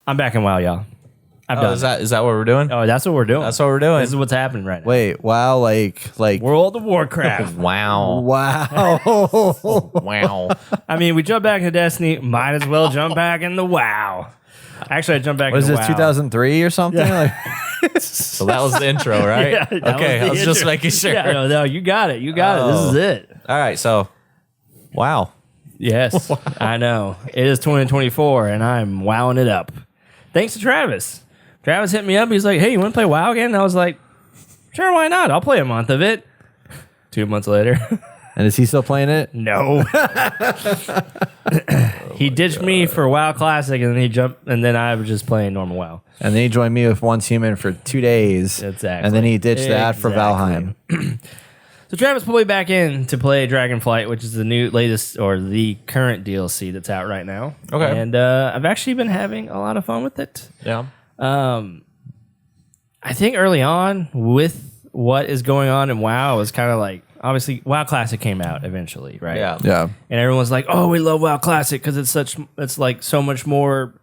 I'm back in WoW, y'all. I've done Is that what we're doing? Oh, that's what we're doing. That's what we're doing. This is what's happening right now. Wait, WoW, like World of Warcraft. Wow. wow. I mean, we jumped back into Destiny. Might as well jump back into WoW. Actually, I jumped back What is into this, WoW. 2003 or something? Yeah. Like, So that was the intro, right? Yeah, that okay, I was just intro. making sure. Yeah, no, you got it. You got it. This is it. All right, so wow. Yes, I know. It is 2024, and I'm wowing it up. Thanks to Travis. Travis hit me up. He's like, hey, you want to play WoW again? And I was like, sure, why not? I'll play a month of it. 2 months later. and is he still playing it? No. He ditched me for WoW Classic, and then he jumped, and then I was just playing normal WoW. And then he joined me with Once Human for 2 days. Exactly. And then he ditched that for Valheim. So Travis pulled me back in to play Dragonflight, which is the new latest or the current DLC that's out right now. Okay. And I've actually been having a lot of fun with it. Yeah. I think early on with what is going on in WoW, it was kind of like, obviously WoW Classic came out eventually, right? Yeah. Yeah. And everyone's like, "Oh, we love WoW Classic because it's like so much more."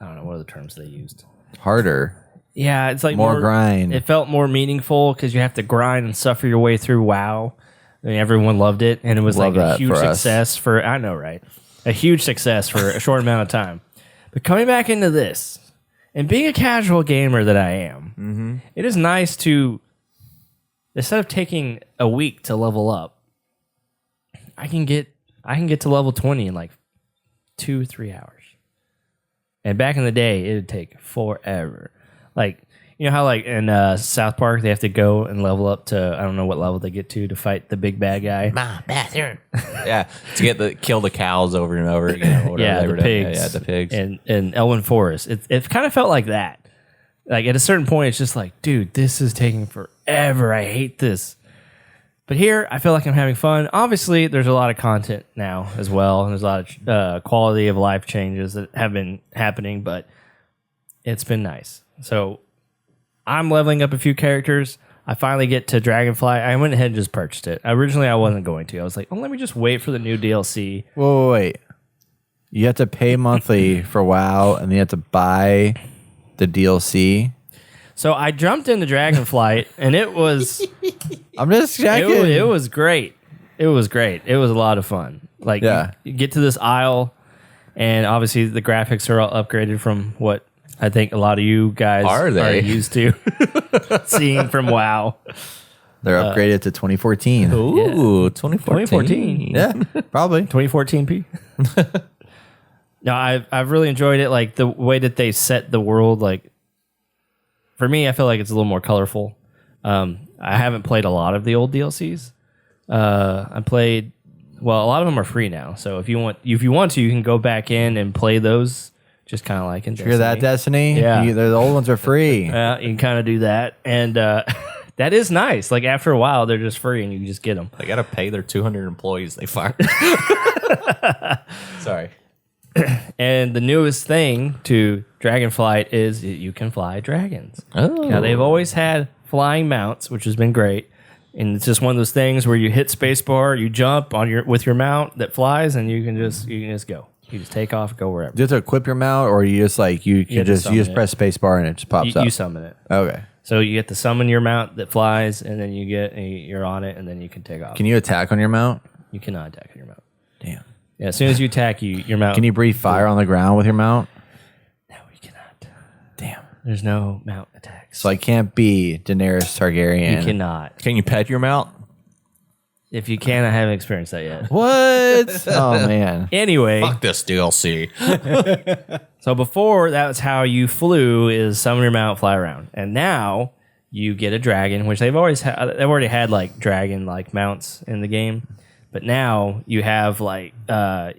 I don't know what are the terms they used. Harder. Yeah, it's like More grind. It felt more meaningful because you have to grind and suffer your way through WoW. I mean, everyone loved it, and it was Love like a that huge for us. success for. I know, right? A huge success for a short amount of time. But coming back into this and being a casual gamer that I am, it is nice to, instead of taking a week to level up, I can get to level 20 in like 2-3 hours. And back in the day, it would take forever. Like, you know how like in South Park, they have to go and level up to, I don't know what level they get to fight the big bad guy. My bathroom. Yeah. To kill the cows over and over again. Or whatever Yeah, they the were doing. pigs. Yeah, the pigs. And Elwyn Forest. It kind of felt like that. Like at a certain point, it's just like, dude, this is taking forever. I hate this. But here, I feel like I'm having fun. Obviously, there's a lot of content now as well. And there's a lot of quality of life changes that have been happening, but it's been nice. So I'm leveling up a few characters. I finally get to Dragonflight. I went ahead and just purchased it. Originally, I wasn't going to. I was like, oh, let me just wait for the new DLC. Wait. You have to pay monthly for WoW, and then you have to buy the DLC. So I jumped into Dragonflight, and it was I'm just checking. it was great. It was great. It was a lot of fun. Like, Yeah. you get to this isle, and obviously the graphics are all upgraded from what I think a lot of you guys Are they? used to seeing from WoW. They're upgraded to 2014. Ooh, 2014. 2014. Yeah, probably. 2014p. No, I've really enjoyed it. Like the way that they set the world. Like for me, I feel like it's a little more colorful. I haven't played a lot of the old DLCs. I played. Well, a lot of them are free now. So if you want to, you can go back in and play those. Just kind of like in Destiny. Hear that, Destiny? Yeah. The old ones are free. You can kind of do that, and that is nice. Like after a while, they're just free, and you can just get them. They got to pay their 200 employees they fired. Sorry. And the newest thing to Dragonflight is you can fly dragons. Oh. Now they've always had flying mounts, which has been great, and it's just one of those things where you hit spacebar, you jump on with your mount that flies, and you can just go. You just take off, go wherever. Do you have to equip your mount, or you just like you have to just summon it. press spacebar and it just pops up? You summon it. Okay. So you get to summon your mount that flies, and then you're on it, and then you can take off. Can you attack on your mount? You cannot attack on your mount. Damn. Yeah, as soon as you attack, your mount. Can you breathe fire on the ground with your mount? No, you cannot. Damn. There's no mount attacks. So I can't be Daenerys Targaryen. You cannot. Can you pet your mount? If you can, I haven't experienced that yet. What? Oh man. Anyway, Fuck this DLC. so before that was how you flew, is summon your mount, fly around, and now you get a dragon, which they've already had like dragon like mounts in the game, but now you have like okay,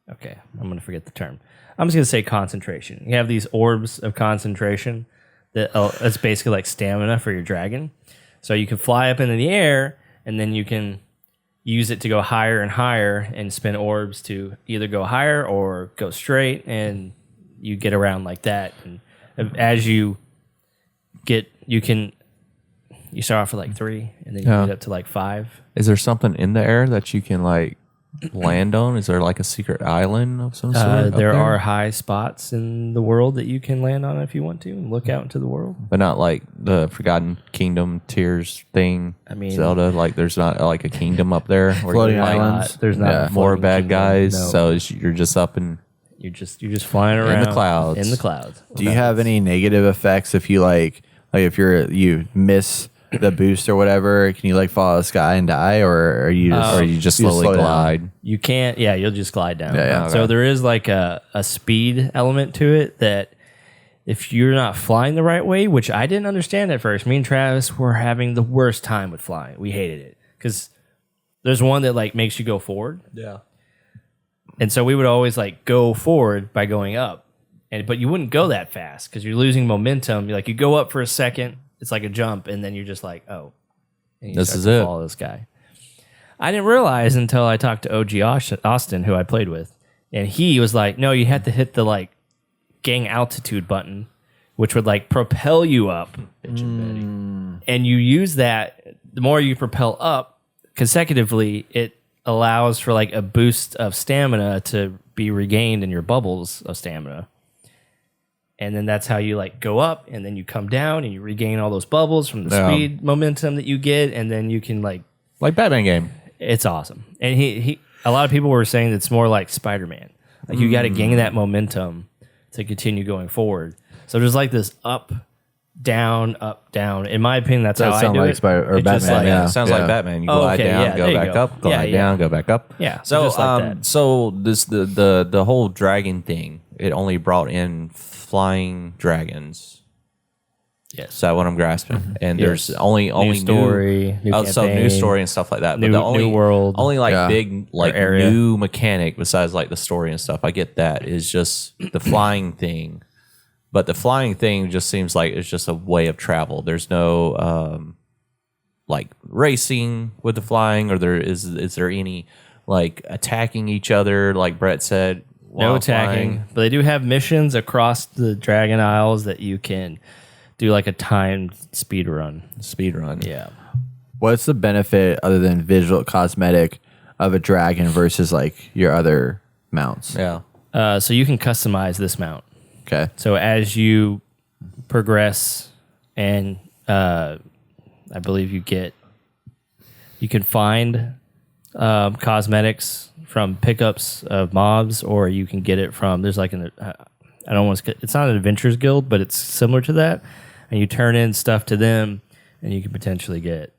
I'm gonna forget the term. I'm just gonna say concentration. You have these orbs of concentration that it's basically like stamina for your dragon, so you can fly up into the air. And then you can use it to go higher and higher and spin orbs to either go higher or go straight. And you get around like that. And as you start off with like 3 and then you get up to like 5. Is there something in the air that you can like land on? Is there like a secret island of some sort? There are high spots in the world that you can land on if you want to and look out into the world. But not like the Forgotten Kingdom Tears thing. I mean, Zelda, like there's not like a kingdom up there where Floating you're, like, islands. There's not Yeah. more floating bad kingdom, guys. no. So you're just up and you're just flying around the clouds. In the clouds. Do you have any negative effects if you like if you miss the boost or whatever? Can you like fall out of the sky and die, or are you just slowly slow down? glide. You can't. Yeah, you'll just glide down. Yeah, yeah. So Okay. there is like a speed element to it that if you're not flying the right way, which I didn't understand at first, me and Travis were having the worst time with flying. We hated it because there's one that like makes you go forward. Yeah. And so we would always like go forward by going up, but you wouldn't go that fast because you're losing momentum. Like you go up for a second, it's like a jump, and then you're just like, oh, and you This start is to it. Follow this guy. I didn't realize until I talked to OG Austin, who I played with, and he was like, no, you had to hit the like gang altitude button, which would like propel you up, and you use that. The more you propel up consecutively, it allows for like a boost of stamina to be regained in your bubbles of stamina. And then that's how you like go up and then you come down and you regain all those bubbles from the Yeah. speed momentum that you get. And then you can like, Batman game. it's awesome. And he a lot of people were saying it's more like Spider-Man. Like you got to gain that momentum to continue going forward. So there's like this up, down. In my opinion, that's Does how I sound do like it. Spider- or It's just Batman, like- yeah. Sounds like Batman. You Oh, glide okay, down, yeah, go there you back go. up, glide Yeah, down, go back up. Yeah, So just like that. so this the whole dragon thing, it only brought in flying dragons. Yes. Is that what I'm grasping? And there's Yes. only story, new so new campaign, story and stuff like that. new- but the only new world. only like Yeah. big like area. new mechanic besides like the story and stuff. I get that is just the flying thing, but the flying thing just seems like it's just a way of travel. There's no like racing with the flying, or is there any like attacking each other? Like Brett said, No while attacking, flying? but they do have missions across the Dragon Isles that you can do like a timed speed run. Speed run. Yeah. What's the benefit other than visual cosmetic of a dragon versus like your other mounts? Yeah. So you can customize this mount. Okay. So as you progress, and I believe you can find cosmetics from pickups of mobs, or you can get it from. There's like I don't want to. It's not an adventurers guild, but it's similar to that. And you turn in stuff to them, and you can potentially get.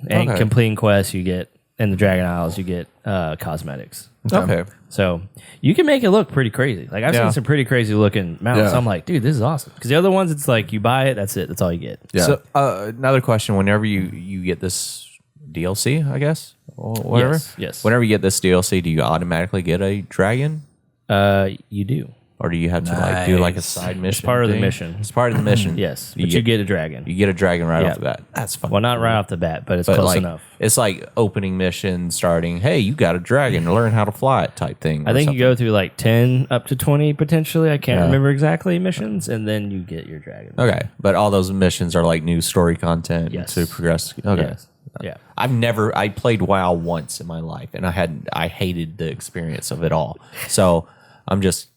And Okay. completing quests, you get in the Dragon Isles, you get cosmetics. Okay. So you can make it look pretty crazy. Like I've Yeah. seen some pretty crazy looking mounts. Yeah. I'm like, dude, this is awesome. Because the other ones, it's like you buy it, that's it, that's all you get. Yeah. So another question: whenever you get this DLC, I guess, or whatever. Yes. Whenever you get this DLC, do you automatically get a dragon, You do. or do you have to like do like a Nice. side mission? part of the thing? mission. It's part of the mission. Yes, but you get a dragon. you get a dragon right Yeah. off the bat. That's fun. Well, not right off the bat, but it's But close like, enough. it's like opening mission starting. Hey, you got a dragon. Learn how to fly it type thing. I or think something. you go through like 10 up to 20 potentially. I can't Yeah. remember exactly missions, and then you get your dragon. Okay, but all those missions are like new story content Yes. to progress. Okay. Yes. Yeah. I played WoW once in my life, and I hated the experience of it all. So I'm just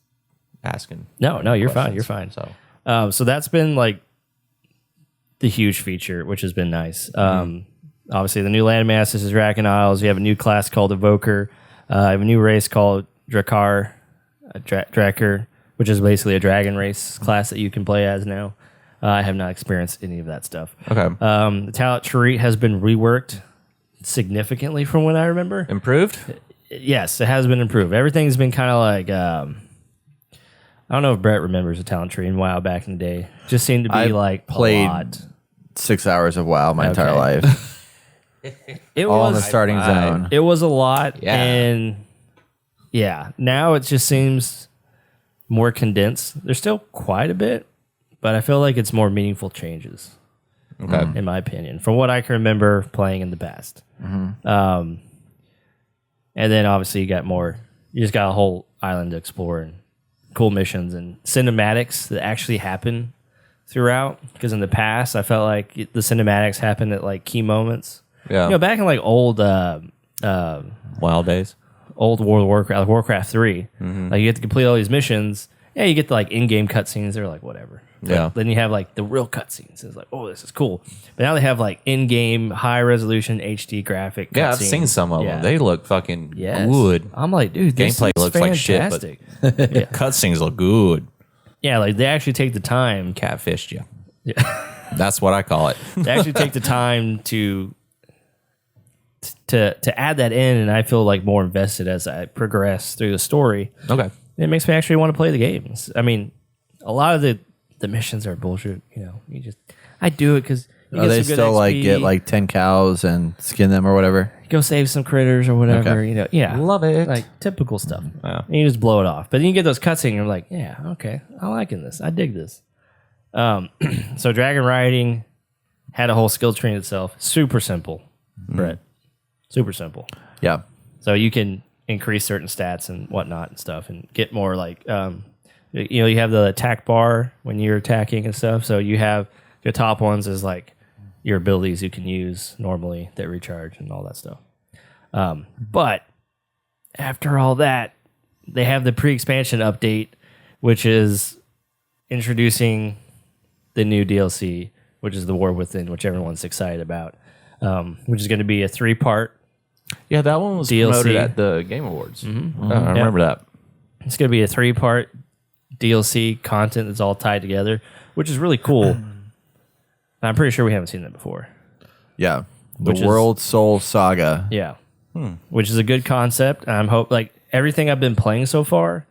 asking. No, you're fine. questions. You're fine. So So that's been like the huge feature, which has been nice. Obviously, the new landmasses is Dragon Isles. You have a new class called Evoker. I have a new race called Drakkar, Drakkar, which is basically a dragon race class that you can play as now. I have not experienced any of that stuff. okay, The talent tree has been reworked significantly from what I remember. improved. Yes, it has been improved. Everything's been kind of like I don't know if Brett remembers the talent tree in WoW back in the day. Just seemed to be I like played a lot. 6 hours of WoW my entire Okay. life. It All in the was starting zone. it was a lot, Yeah. and yeah, now it just seems more condensed. There's still quite a bit, but I feel like it's more meaningful changes. Okay, In my opinion, from what I can remember playing in the past. And then obviously you got more. You just got a whole island to explore and cool missions and cinematics that actually happen throughout. Because in the past, I felt like the cinematics happened at like key moments. yeah. You know, back in like old, Wild days. old World of Warcraft, Warcraft 3. Like you get to complete all these missions. Yeah, you get the like in-game cutscenes. They're like whatever. Yeah. But then you have like the real cutscenes. It's like, oh, this is cool. But now they have like in-game high resolution HD graphic. Yeah, I've cutscenes. seen some of them. They look fucking Yes. good. I'm like, dude, this Gameplay is looks like shit, but fantastic. cutscenes look good. Yeah, like they actually take the time. Catfished you. Yeah. That's what I call it. They actually take the time to add that in, and I feel like more invested as I progress through the story. Okay. It makes me actually want to play the games. I mean, a lot of the missions are bullshit. You know, I do it because they still like get like 10 cows and skin them or whatever. go save some critters or whatever. Okay. You know, yeah, Love it. like typical stuff. Yeah. And you just blow it off. But then you get those cutscenes, and you're like, yeah, okay, I'm liking this. I dig this. So dragon riding had a whole skill tree in itself. Super simple, Brett. Super simple. Yeah. So you can increase certain stats and whatnot and stuff, and get more like, you have the attack bar when you're attacking and stuff. So you have your top ones is like your abilities you can use normally that recharge and all that stuff. But after all that, they have the pre-expansion update, which is introducing the new DLC, which is the War Within, which everyone's excited about, which is going to be a 3-part. Yeah, that one was DLC. promoted at the Game Awards. I remember that. It's going to be a 3-part DLC content that's all tied together, which is really cool. I'm pretty sure we haven't seen that before. Yeah. The Which is- World Soul Saga. Yeah. Which is a good concept. And I'm like everything I've been playing so far,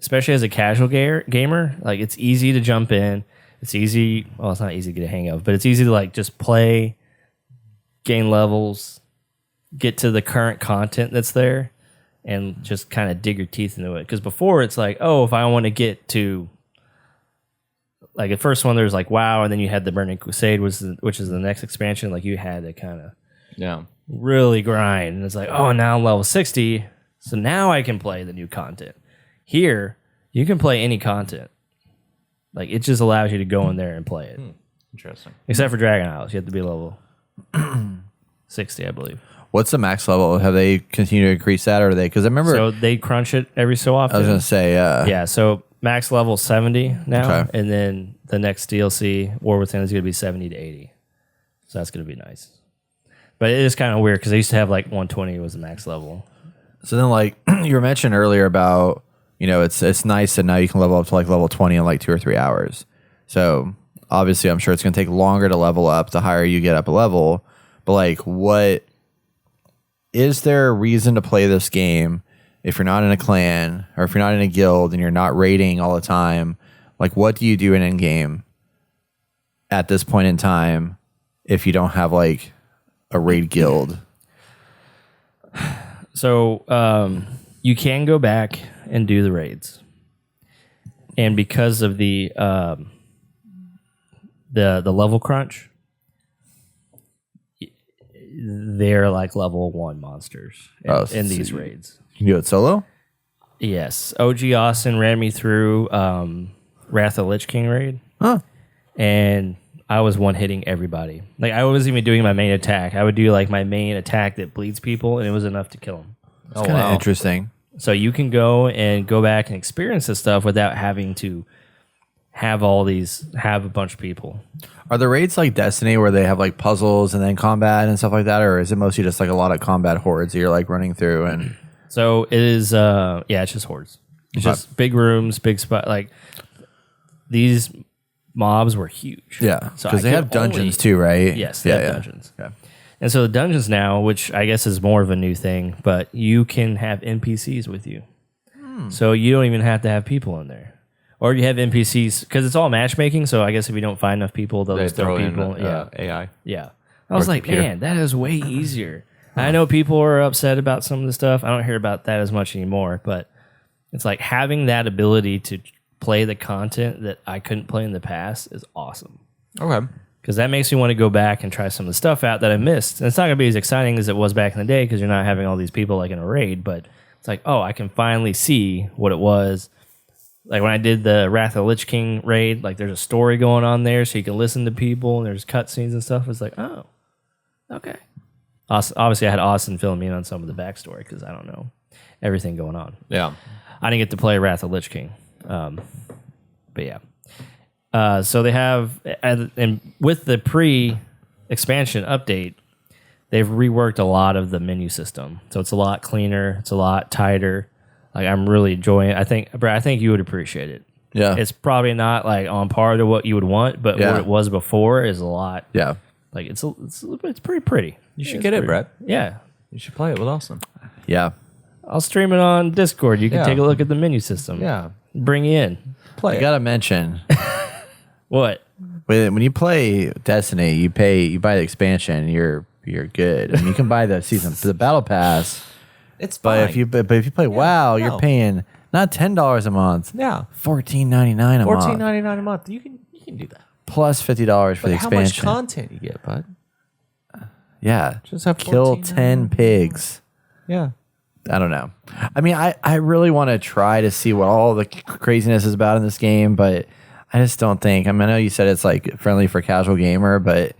especially as a casual gamer, like it's easy to jump in. It's easy. Well, it's not easy to get a hang of, but it's easy to like just play, gain levels, get to the current content that's there, and just kind of dig your teeth into it. Because before it's like, oh, if I want to get to, like at first one there's like WoW, and then you had the Burning Crusade, which is the next expansion. Like you had to kind of really grind, and it's like, oh, now I'm level 60, so now I can play the new content. Here, you can play any content. Like it just allows you to go in there and play it. Interesting. Except for Dragon Isles, you have to be level 60, I believe. What's the max level? Have they continued to increase that, or are they? Because I remember So they crunch it every so often. I was going to say, Yeah, so max level 70 now, Okay. and then the next DLC, War Within, is going to be 70 to 80. So that's going to be nice. But it is kind of weird because they used to have like 120 was the max level. So then, like you were mentioning earlier about, it's nice that now you can level up to like level 20 in like 2 or 3 hours. So obviously, I'm sure it's going to take longer to level up the higher you get up a level. But like, what is there a reason to play this game if you're not in a clan or if you're not in a guild and you're not raiding all the time? Like, what do you do in game at this point in time if you don't have like a raid guild? So you can go back and do the raids, and because of the level crunch, they're like level 1 monsters in these raids. You can do it solo? Yes, OG Austin ran me through Wrath of Lich King raid, and I was one-hitting everybody. Like I wasn't even doing my main attack. I would do like my main attack that bleeds people, and it was enough to kill them. It's kind of interesting. So you can go back and experience this stuff without having to have a bunch of people. Are the raids like Destiny where they have like puzzles and then combat and stuff like that, or is it mostly just like a lot of combat hordes that you're like running through? And So it is, it's just hordes. It's just big rooms, big spot. Like these mobs were huge. yeah, So because I they could have dungeons only- too, right? Yes, they have dungeons. Okay. And so the dungeons now, which I guess is more of a new thing, but you can have NPCs with you. So you don't even have to have people in there. Or you have NPCs, because it's all matchmaking, so I guess if you don't find enough people, they'll They just throw throw people. in AI. Yeah. I was like, computer. man, that is way easier. I know people are upset about some of the stuff. I don't hear about that as much anymore, but it's like having that ability to play the content that I couldn't play in the past is awesome. Okay. Because that makes me want to go back and try some of the stuff out that I missed. And it's not going to be as exciting as it was back in the day because you're not having all these people like in a raid, but it's like, oh, I can finally see what it was. Like when I did the Wrath of the Lich King raid, like there's a story going on there so you can listen to people and there's cutscenes and stuff. It's like, oh, okay. Obviously, I had Austin fill me in on some of the backstory because I don't know. everything going on. Yeah. I didn't get to play Wrath of Lich King, but yeah. So they have, and with the pre-expansion update, they've reworked a lot of the menu system, so it's a lot cleaner, it's a lot tighter. Like I'm really enjoying it. I think, Brad, I think you would appreciate it. Yeah. It's probably not like on par to what you would want, but what it was before is a lot. Yeah. Like it's pretty pretty. You should get it, Brett. Yeah. You should play it with Austin. Yeah. I'll stream it on Discord. You can take a look at the menu system. Yeah. Bring you in. Play I gotta mention What? when you play Destiny, you buy the expansion, you're good. I mean, you can buy the the battle pass. It's fine. But if you play WoW, you're paying not $10 a month. Yeah. $14.99 a month. $14.99 a month. You can do that. Plus $50 for the How much expansion. content you get, bud? Yeah. Just have kill 14.99. 10 pigs. Yeah. I don't know. I mean, I really want to try to see what all the craziness is about in this game, but I just don't think. I mean, I know you said it's like friendly for casual gamer, but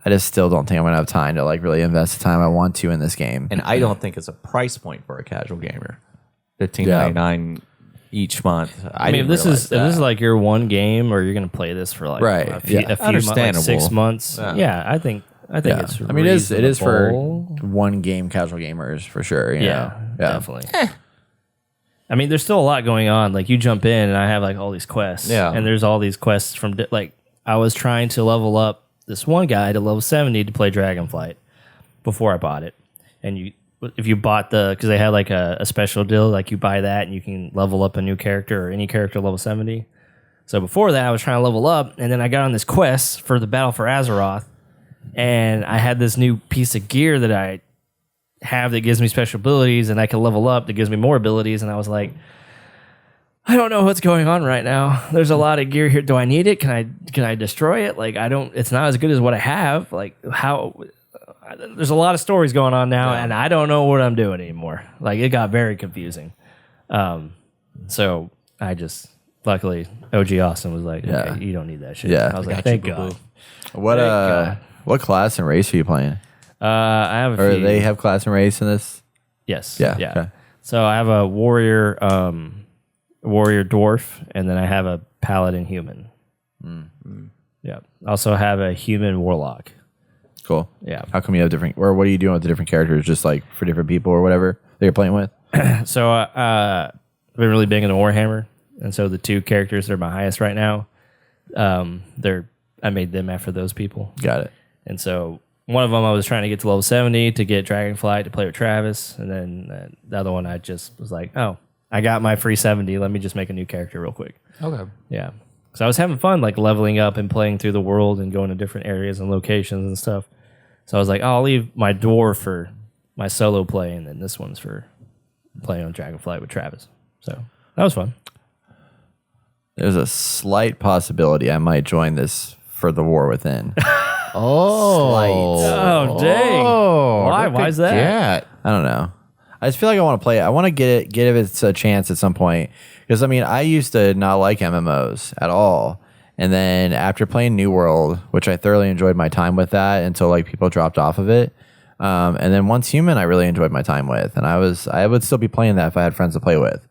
I just still don't think I'm gonna have time to like really invest the time I want to in this game. And I don't think it's a price point for a casual gamer. $15.99 each month. I mean, if this is like your one game, or you're gonna play this for like Right. a few months, like Understandable. 6 months. Yeah, I think it's. I mean, it is for reasonable. one game casual gamers for sure. You know? Definitely. I mean, there's still a lot going on. Like you jump in, and I have like all these quests. Yeah. And there's all these quests from like I was trying to level up this one guy to level 70 to play Dragonflight before I bought it. And if you bought because they had like a special deal, like you buy that and you can level up a new character or any character level 70. So before that, I was trying to level up, and then I got on this quest for the Battle for Azeroth, and I had this new piece of gear that I have that gives me special abilities, and I can level up that gives me more abilities, and I was like, I don't know what's going on right now. There's a lot of gear here. Do I need it? Can I destroy it? Like it's not as good as what I have. Like there's a lot of stories going on now, and I don't know what I'm doing anymore. Like it got very confusing. So I just luckily OG Austin was like, okay, you don't need that shit. Yeah. I was like, thank God. What class and race are you playing? I have a Or few. they have class and race in this? Yes. Yeah, Yeah. okay. So I have a warrior dwarf, and then I have a paladin human. Yeah. Also have a human warlock. Cool. Yeah. How come you have different, or what are you doing with the different characters? Just like for different people or whatever that you're playing with? So I've been really big into Warhammer, and so the two characters that are my highest right now, I made them after those people. Got it. And so one of them I was trying to get to level 70 to get Dragonflight to play with Travis, and then the other one I just was like, oh, I got my free 70. Let me just make a new character real quick. Okay. Yeah. So I was having fun, like leveling up and playing through the world and going to different areas and locations and stuff. So I was like, oh, I'll leave my dwarf for my solo play, and then this one's for playing on Dragonflight with Travis. So that was fun. There's a slight possibility I might join this for the War Within. Oh, dang. Why? Why is that? Yeah. I don't know. I just feel like I want to play it. I want to get it a chance at some point. Because, I mean, I used to not like MMOs at all. And then after playing New World, which I thoroughly enjoyed my time with that until, like, people dropped off of it. And then Once Human, I really enjoyed my time with. And I would still be playing that if I had friends to play with.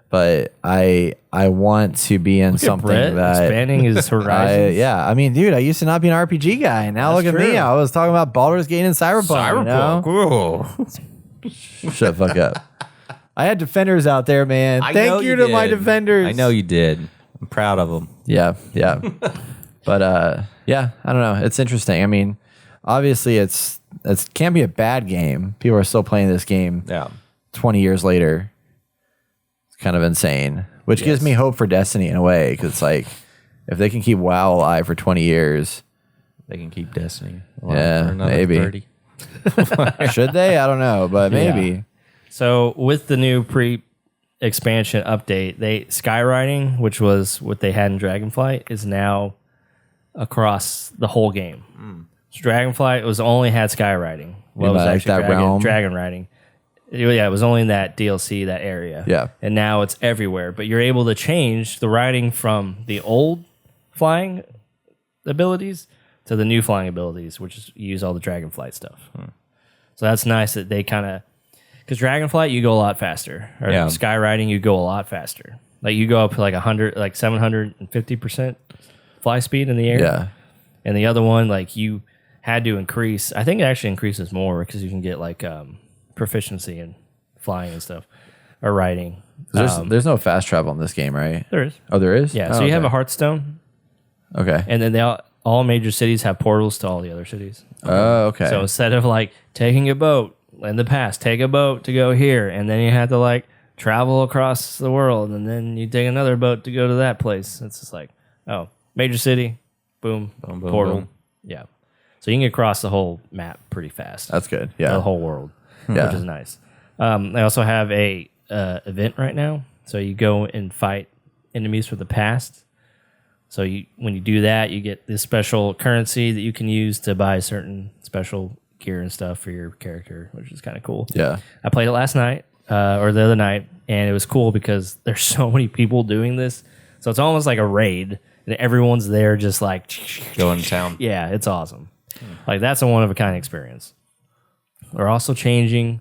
But I want to be in something Brett that... expanding his horizons. I mean, dude, I used to not be an RPG guy. And now That's look at me. true. I was talking about Baldur's Gate and Cyberpunk. You know? Shut the fuck up. I had defenders out there, man. Thank you to my defenders. I know you did. I'm proud of them. Yeah. But yeah, I don't know. It's interesting. I mean, obviously it can't be a bad game. People are still playing this game Yeah. 20 years later. It's kind of insane, which gives me hope for Destiny in a way, because it's like if they can keep WoW alive for 20 years, They can keep Destiny alive Yeah, for another maybe. 30. should they? I don't know, but maybe. Yeah. So with the new expansion update, skywriting, which was what they had in Dragonflight, is now across the whole game. So Dragonflight only had skywriting. What was like actually that realm? dragon riding? Yeah, it was only in that DLC, that area. Yeah. And now it's everywhere. But you're able to change the riding from the old flying abilities to the new flying abilities, which is you use all the Dragonflight stuff. So that's nice that they kind of, Because Dragonflight, you go a lot faster. Or Yeah. Skyriding, you go a lot faster. Like you go up to like 750% fly speed in the air. Yeah. And the other one, like you had to increase. I think it actually increases more because you can get like proficiency in flying and stuff or riding. There's no fast travel in this game, right? There is. Oh, there is? Yeah. Oh, So you have okay. a Hearthstone, Okay. and then all major cities have portals to all the other cities. Oh, okay. So instead of like taking a boat in the past, take a boat to go here, and then you had to like travel across the world, and then you take another boat to go to that place. It's just like, oh, major city, boom, Boom, boom, portal. boom. Yeah. So you can get across the whole map pretty fast. That's good. The Yeah. whole world, Yeah. which is nice. They also have a event right now. So you go and fight enemies from the past. So when you do that, you get this special currency that you can use to buy certain special gear and stuff for your character, which is kind of cool. Yeah. I played it last night or the other night, and it was cool because there's so many people doing this. So it's almost like a raid, and everyone's there just like Going to town. yeah, it's awesome. Like that's a one of a kind experience. They're also changing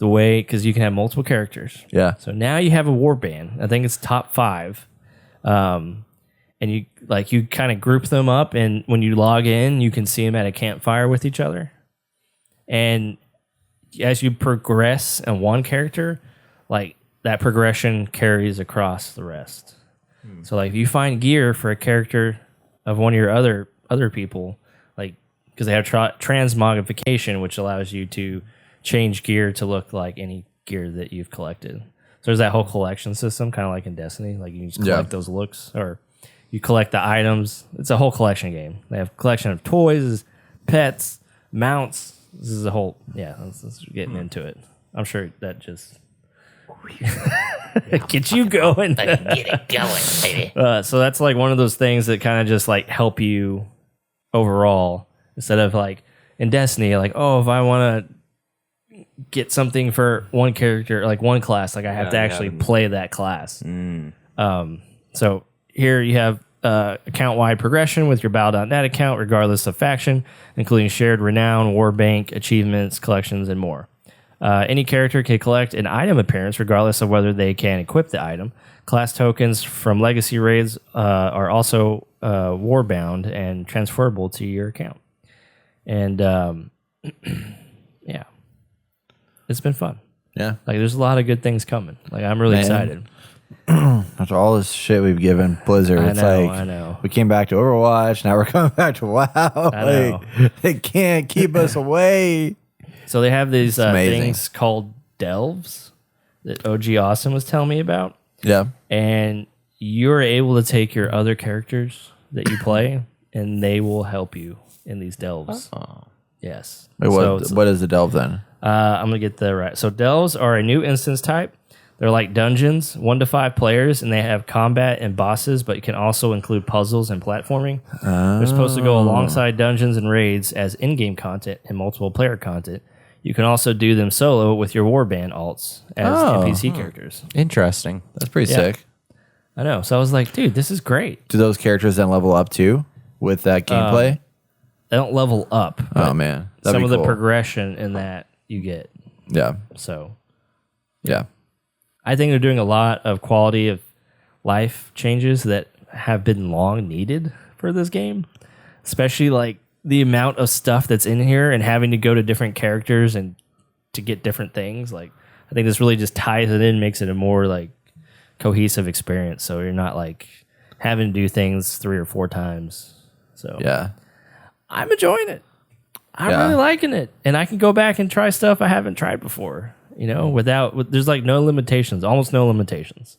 the way because you can have multiple characters. Yeah. So now you have a war band. I think it's top 5. And you kind of group them up, and when you log in, you can see them at a campfire with each other. And as you progress in one character, like that progression carries across the rest. So like if you find gear for a character of one of your other people, like because they have transmogrification, which allows you to change gear to look like any gear that you've collected. So there's that whole collection system, kind of like in Destiny. Like you just collect those looks, or you collect the items. It's a whole collection game. They have a collection of toys, pets, mounts. This is a whole, let's getting into it. I'm sure that just get you going. Get it going, baby. So that's like one of those things that kind of just like help you overall, instead of like in Destiny, like, oh, if I want to get something for one character, like one class, like I have to actually play that class. So here you have account-wide progression with your Battle.net account, regardless of faction, including shared renown, war bank, achievements, collections, and more. Any character can collect an item appearance regardless of whether they can equip the item. Class tokens from legacy raids are also war-bound and transferable to your account. And yeah, it's been fun. Yeah. Like there's a lot of good things coming. Like I'm really excited. After all this shit we've given Blizzard, I it's know, like I know. we came back to Overwatch. Now we're coming back to WoW. know. They can't keep us away. So they have these amazing. things called delves that OG Awesome was telling me about. Yeah. And you're able to take your other characters that you play, and they will help you in these delves. Yes. Wait, So what? it's- What is the delve then? I'm gonna get the right. So delves are a new instance type. They're like dungeons, 1 to 5 players, and they have combat and bosses, but you can also include puzzles and platforming. They're supposed to go alongside dungeons and raids as in-game content and multiple player content. You can also do them solo with your warband alts as NPC characters. Interesting. That's pretty Yeah. sick. I know. So I was like, dude, this is great. Do those characters then level up too with that gameplay? They don't level up. But Oh man, that'd some be of the cool. progression in that you get. Yeah. So Yeah. I think they're doing a lot of quality of life changes that have been long needed for this game, especially like the amount of stuff that's in here and having to go to different characters and to get different things. Like I think this really just ties it in, makes it a more like cohesive experience. So you're not like having to do things 3 or 4 times. So Yeah. I'm enjoying it. I'm Yeah. really liking it, and I can go back and try stuff I haven't tried before. You know, there's like no limitations, almost no limitations.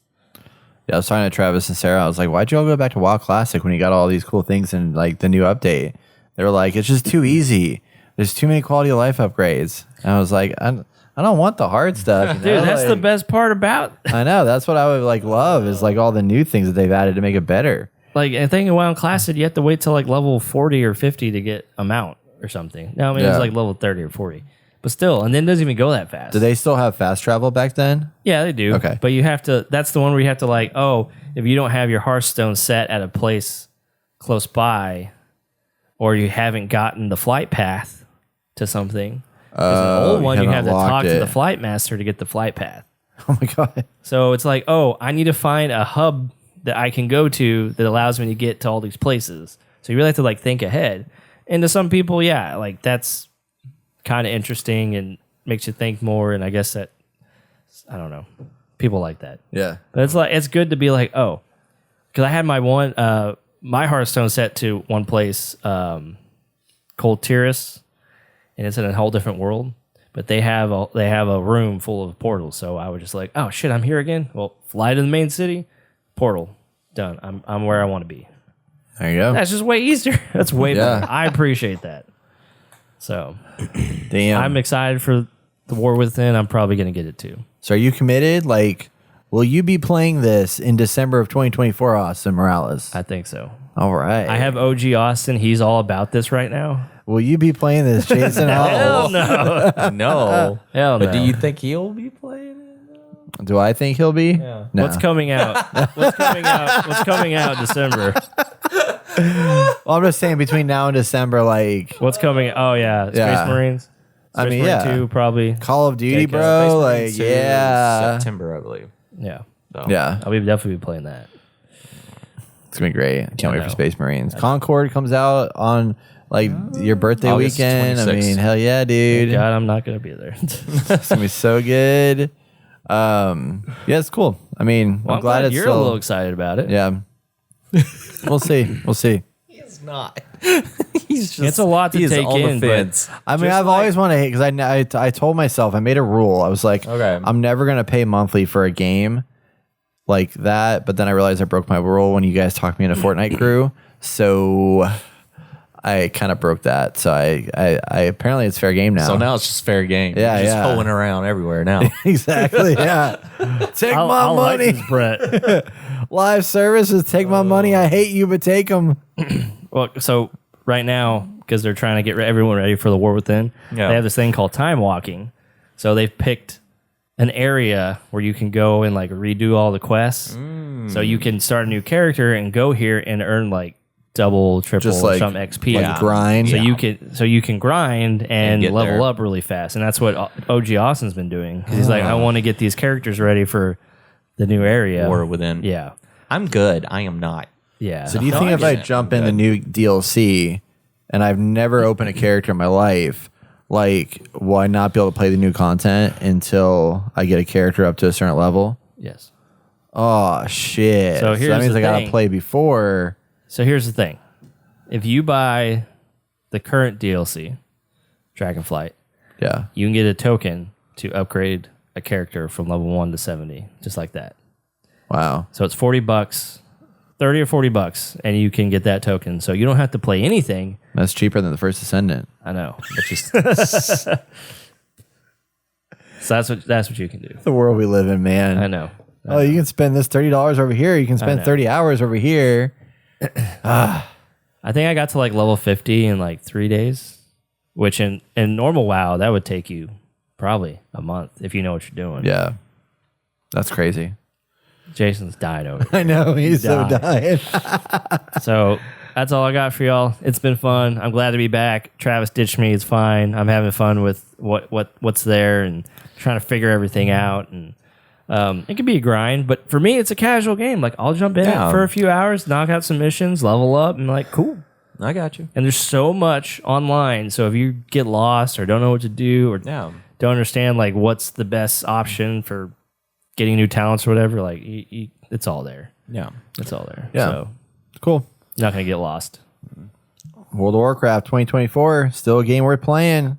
Yeah, I was talking to Travis and Sarah. I was like, why'd you all go back to WoW Classic when you got all these cool things in like the new update? They were like, it's just too easy. There's too many quality of life upgrades. And I was like, I don't want the hard stuff. You Dude, know? that's the Like, best part about I know. That's what I would like love is like all the new things that they've added to make it better. like I think in WoW Classic you have to wait till like level 40 or 50 to get a mount or something. No, I mean it's Yeah. like level 30 or 40. But still, and then it doesn't even go that fast. Do they still have fast travel back then? Yeah, they do. Okay. But you have to, that's the one where you have to like, oh, if you don't have your Hearthstone set at a place close by, or you haven't gotten the flight path to something, Because an old one, you haven't have to talk unlocked to the it. flight master to get the flight path. Oh my god. So it's like, oh, I need to find a hub that I can go to that allows me to get to all these places. So you really have to like think ahead. And to some people, yeah, like that's kind of interesting and makes you think more. And I guess that, I don't know, people like that. Yeah. But it's like, it's good to be like, oh, because I had my Hearthstone set to one place, Cold Tiris, and it's in a whole different world. But they have a room full of portals. So I was just like, oh shit, I'm here again. Well, fly to the main city, portal, done. I'm where I want to be. There you go. That's just way easier. That's way Yeah. better. I appreciate that. So Damn. I'm excited for the War Within. I'm probably gonna get it too. So are you committed? Like, will you be playing this in December of 2024, Austin Morales? I think so. All right. I have OG Austin. He's all about this right now. Will you be playing this, Jason? Hell no. No. Hell no. But do you think he'll be playing it? Do I think he'll be? Yeah. No. What's coming out? What's coming out in December? Well, I'm just saying between now and December, like What's coming? Oh yeah, Space Yeah. Marines. Space I mean, Marine yeah. 2, probably. Call of Duty, Take bro. Space Marine Like, 2 yeah. September, I believe. Yeah, So. Yeah. I'll definitely be playing that. It's gonna be great. I can't wait for know. Space Marines. Concord comes out on like your birthday August weekend. I 26th. mean, hell yeah, dude. God, I'm not gonna be there. It's gonna be so good. Yeah, it's cool. I mean, Well, I'm glad it's you're still, a little excited about it. Yeah. We'll see. We'll see. He's not. He's just. It's a lot to he is take on the in, but fence. I mean, Just I've always wanted to hate because I told myself, I made a rule. I was like, Okay. I'm never going to pay monthly for a game like that. But then I realized I broke my rule when you guys talked me into Fortnite crew. So I kind of broke that. So I apparently it's fair game now. So now it's just fair game. Yeah, You're just yeah. hoeing around everywhere now. Exactly. Yeah. Take my I'll like money. this, Brett. Live services. Take my money. I hate you, but take them. Well, so right now, because they're trying to get everyone ready for the War Within, Yeah. they have this thing called time walking. So they've picked an area where you can go and like redo all the quests. So you can start a new character and go here and earn like double, triple, Just like some XP. like grind. So you can grind and get level there. up really fast, and that's what OG Austin's been doing. Because he's like, I want to get these characters ready for the new area. War Within. Yeah, I'm good. I am not. yeah. So do you think if I jump in the new DLC and I've never opened a character in my life, like will I not be able to play the new content until I get a character up to a certain level? Yes. Oh shit! So here's that means the I gotta thing. play before. So here's the thing: if you buy the current DLC, Dragonflight, Yeah. you can get a token to upgrade a character from level 1 to 70, just like that. Wow. So it's $40, $30 or $40, and you can get that token. So you don't have to play anything. That's cheaper than the first Ascendant. I know, but just so that's what you can do. The world we live in, man. I know. Oh, you can spend this $30 over here. You can spend know. 30 hours over here. I think I got to like level 50 in like 3 days, which in normal WoW that would take you probably a month if you know what you're doing. Yeah. That's crazy. Jason's died over. I know. He's so dying. So that's all I got for y'all. It's been fun. I'm glad to be back. Travis ditched me. It's fine. I'm having fun with what's there and trying to figure everything out. And it can be a grind, but for me, it's a casual game. Like I'll jump in Yeah. for a few hours, knock out some missions, level up, and like cool. I got you. And there's so much online. So if you get lost or don't know what to do or Yeah. don't understand like what's the best option for getting new talents or whatever, like it's all there. Yeah. It's all there. Yeah. So Cool. you're not gonna get lost. World of Warcraft 2024. Still a game worth playing.